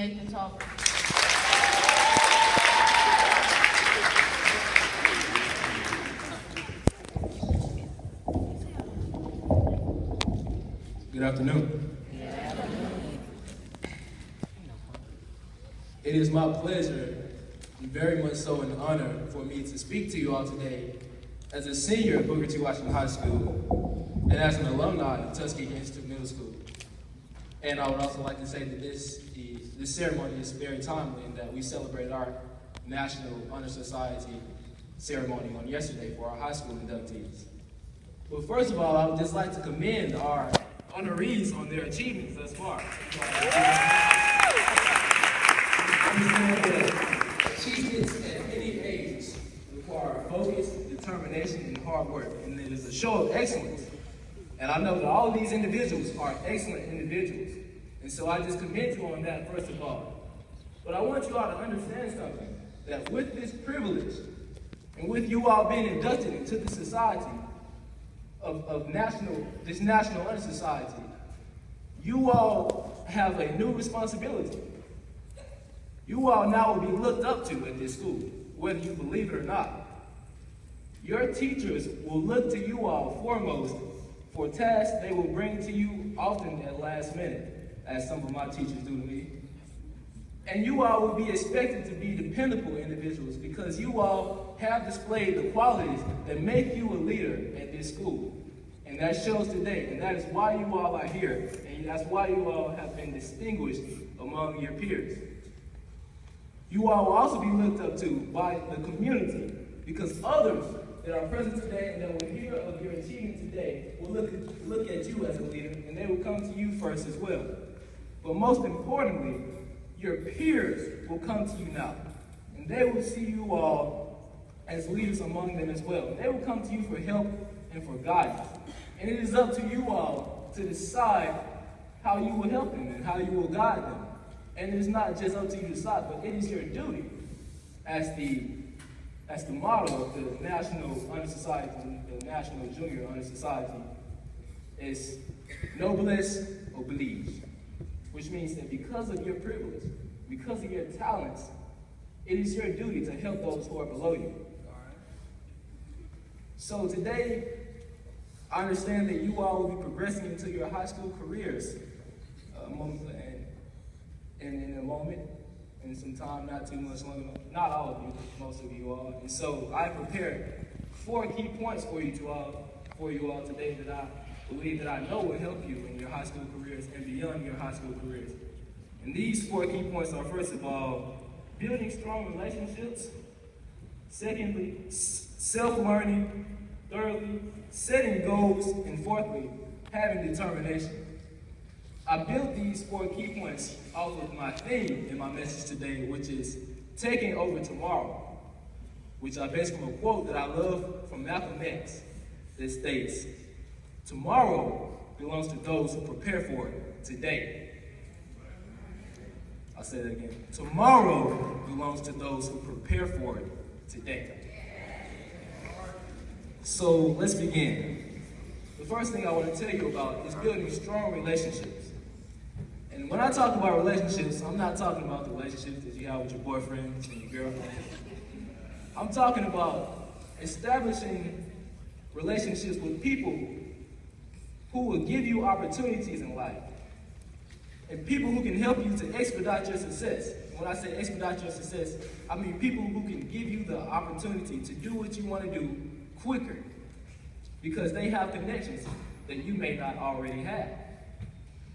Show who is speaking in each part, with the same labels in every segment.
Speaker 1: Nathan Tolbert.
Speaker 2: Good afternoon. It is my pleasure, and very much so an honor, for me to speak to you all today as a senior at Booker T. Washington High School and as an alumni of Tuskegee Institute Middle School. And I would also like to say that this ceremony is very timely in that we celebrated our National Honor Society ceremony on yesterday for our high school inductees. But first of all, I would just like to commend our honorees on their achievements thus far. Understand that achievements at any age require focus, determination, and hard work, and it is a show of excellence. And I know that all of these individuals are excellent individuals, and so I just commend you on that first of all. But I want you all to understand something, that with this privilege, and with you all being inducted into the society of this National Honor Society, you all have a new responsibility. You all now will be looked up to at this school, whether you believe it or not. Your teachers will look to you all foremost for tasks they will bring to you often at last minute, as some of my teachers do to me. And you all will be expected to be dependable individuals because you all have displayed the qualities that make you a leader at this school. And that shows today, and that is why you all are here, and that's why you all have been distinguished among your peers. You all will also be looked up to by the community because others that are present today and that will hear of your achievement today will look at you as a leader, and they will come to you first as well. But most importantly, your peers will come to you now, and they will see you all as leaders among them as well. They will come to you for help and for guidance. And it is up to you all to decide how you will help them and how you will guide them. And it's not just up to you to decide, but it is your duty as the motto of the National Honor Society, the National Junior Honor Society, is noblesse oblige, which means that because of your privilege, because of your talents, it is your duty to help those who are below you. So today, I understand that you all will be progressing into your high school careers in a moment, in some time, not too much longer, not all of you, most of you all. And so I prepared 4 key points for you all today that I believe that I know will help you in your high school careers and beyond your high school careers. And these 4 key points are, first of all, building strong relationships. Secondly, self-learning. Thirdly, setting goals. And fourthly, having determination. I built these 4 key points off of my theme in my message today, which is taking over tomorrow, which I based from a quote that I love from Malcolm X that states, "Tomorrow belongs to those who prepare for it today." I'll say that again. Tomorrow belongs to those who prepare for it today. So let's begin. The first thing I want to tell you about is building strong relationships. And when I talk about relationships, I'm not talking about the relationships that you have with your boyfriends and your girlfriends. I'm talking about establishing relationships with people who will give you opportunities in life. And people who can help you to expedite your success. When I say expedite your success, I mean people who can give you the opportunity to do what you want to do quicker because they have connections that you may not already have.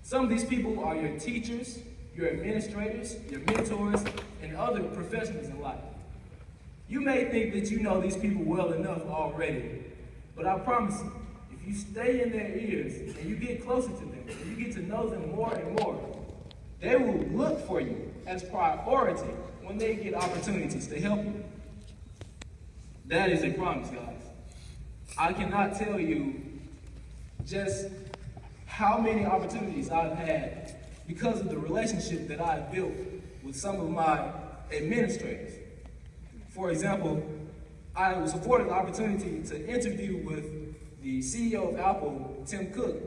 Speaker 2: Some of these people are your teachers, your administrators, your mentors, and other professionals in life. You may think that you know these people well enough already, but I promise you, if you stay in their ears and you get closer to them, and you get to know them more and more, they will look for you as priority when they get opportunities to help you. That is a promise, guys. I cannot tell you just how many opportunities I've had because of the relationship that I've built with some of my administrators. For example, I was afforded the opportunity to interview with the CEO of Apple, Tim Cook,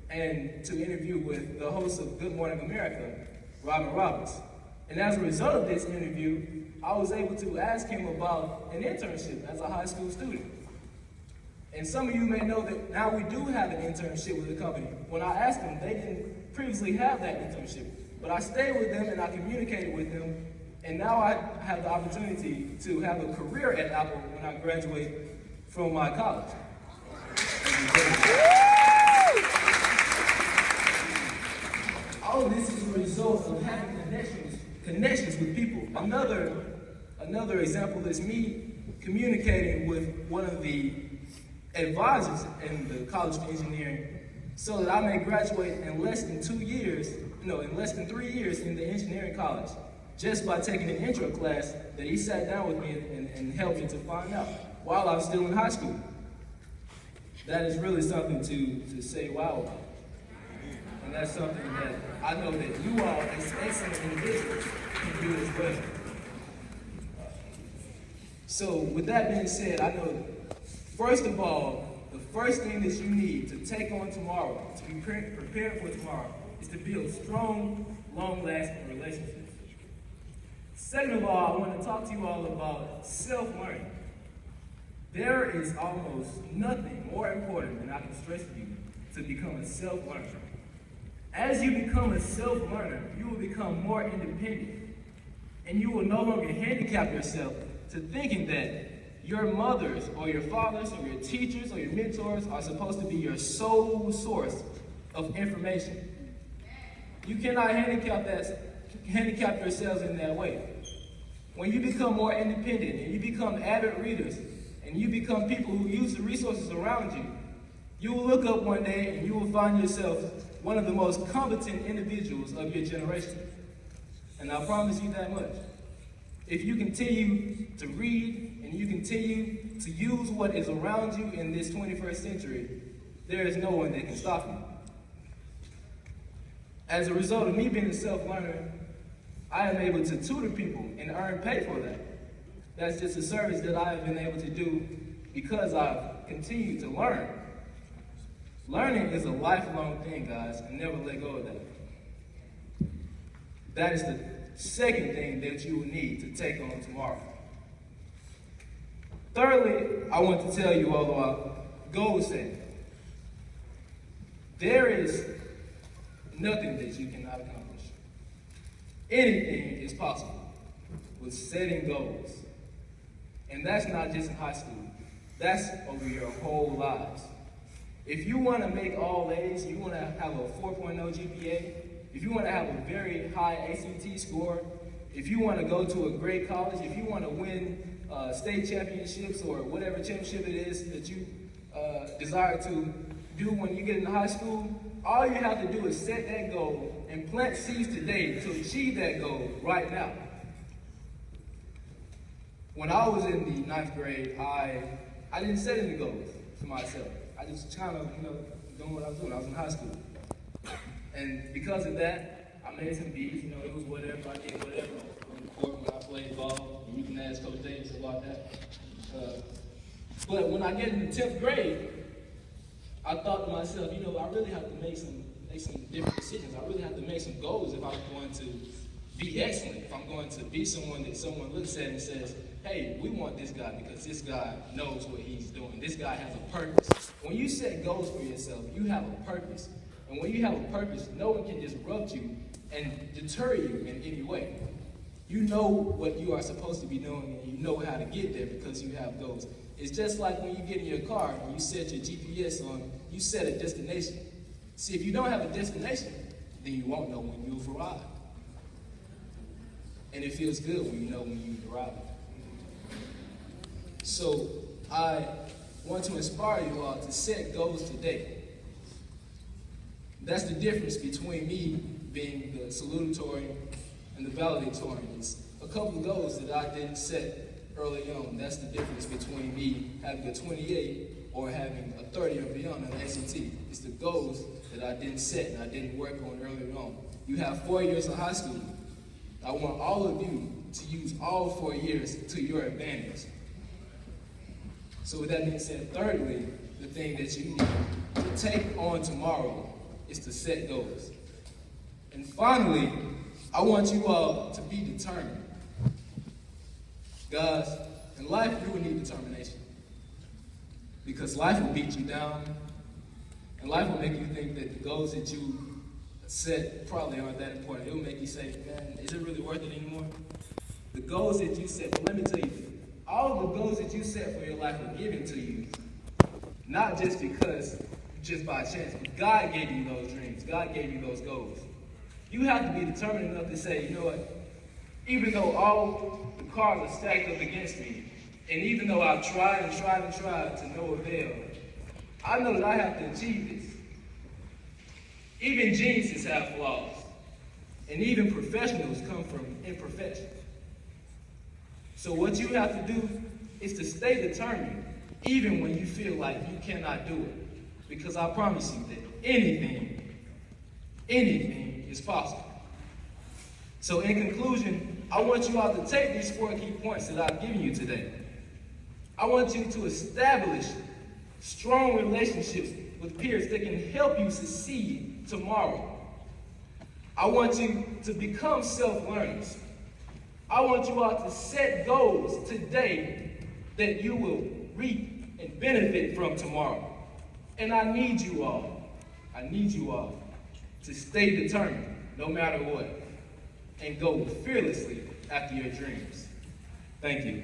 Speaker 2: and to interview with the host of Good Morning America, Robin Roberts. And as a result of this interview, I was able to ask him about an internship as a high school student. And some of you may know that now we do have an internship with the company. When I asked them, they didn't previously have that internship. But I stayed with them and I communicated with them, and now I have the opportunity to have a career at Apple when I graduate from my college. All of this is a result of having connections with people. Another example is me communicating with one of the advisors in the College of Engineering so that I may graduate in less than 3 years in the engineering college, just by taking an intro class that he sat down with me and helped me to find out while I was still in high school. That is really something to say wow about. And that's something that I know that you all, as excellent individuals, can do as well. So with that being said, I know, first of all, the first thing that you need to take on tomorrow, to be prepared for tomorrow, is to build strong, long-lasting relationships. Second of all, I want to talk to you all about self-learning. There is almost nothing more important than I can stress to you to become a self-learner. As you become a self-learner, you will become more independent, and you will no longer handicap yourself to thinking that your mothers or your fathers or your teachers or your mentors are supposed to be your sole source of information. You cannot handicap yourselves in that way. When you become more independent and you become avid readers and you become people who use the resources around you, you will look up one day and you will find yourself one of the most competent individuals of your generation. And I promise you that much. If you continue to read and you continue to use what is around you in this 21st century, there is no one that can stop you. As a result of me being a self-learner, I am able to tutor people and earn pay for that. That's just a service that I have been able to do because I've continued to learn. Learning is a lifelong thing, guys, and never let go of that. That is the second thing that you will need to take on tomorrow. Thirdly, I want to tell you all about goal setting. There is nothing that you cannot accomplish. Anything is possible with setting goals. And that's not just in high school. That's over your whole lives. If you want to make all A's, you want to have a 4.0 GPA, if you want to have a very high ACT score, if you want to go to a great college, if you want to win state championships or whatever championship it is that you desire to do when you get into high school, all you have to do is set that goal and plant seeds today to achieve that goal right now. When I was in the 9th grade, I didn't set any goals for myself. I just kind of, doing what I was doing. I was in high school. And because of that, I made some B's. It was whatever. I did whatever on the court when I played ball. And you can ask Coach Davis about that. But when I get into 10th grade, I thought to myself, I really have to make some different decisions. I really have to make some goals if I'm going to be excellent, if I'm going to be someone that someone looks at and says, hey, we want this guy because this guy knows what he's doing. This guy has a purpose. When you set goals for yourself, you have a purpose. And when you have a purpose, no one can disrupt you and deter you in any way. You know what you are supposed to be doing and you know how to get there because you have goals. It's just like when you get in your car and you set your GPS on, you set a destination. See, if you don't have a destination, then you won't know when you've arrived. And it feels good when you know when you've arrived. So I want to inspire you all to set goals today. That's the difference between me being the salutatory and the valedictorian. It's a couple of goals that I didn't set early on. That's the difference between me having a 28 or having a 30 or beyond on the ACT. It's the goals that I didn't set and I didn't work on early on. You have 4 years of high school. I want all of you to use all 4 years to your advantage. So with that being said, thirdly, the thing that you need to take on tomorrow is to set goals. And finally, I want you all to be determined. Guys, in life, you will need determination. Because life will beat you down, and life will make you think that the goals that you set probably aren't that important. It will make you say, man, is it really worth it anymore? The goals that you set, but let me tell you, all the goals that you set for your life were given to you, not just because, just by chance, but God gave you those dreams. God gave you those goals. You have to be determined enough to say, you know what, even though all the cards are stacked up against me, and even though I've tried and tried and tried to no avail, I know that I have to achieve this. Even geniuses have flaws, and even professionals come from imperfection. So what you have to do is to stay determined, even when you feel like you cannot do it. Because I promise you that anything is possible. So in conclusion, I want you all to take these 4 key points that I've given you today. I want you to establish strong relationships with peers that can help you succeed tomorrow. I want you to become self-learners. I want you all to set goals today that you will reap and benefit from tomorrow. And I need you all to stay determined no matter what and go fearlessly after your dreams. Thank you.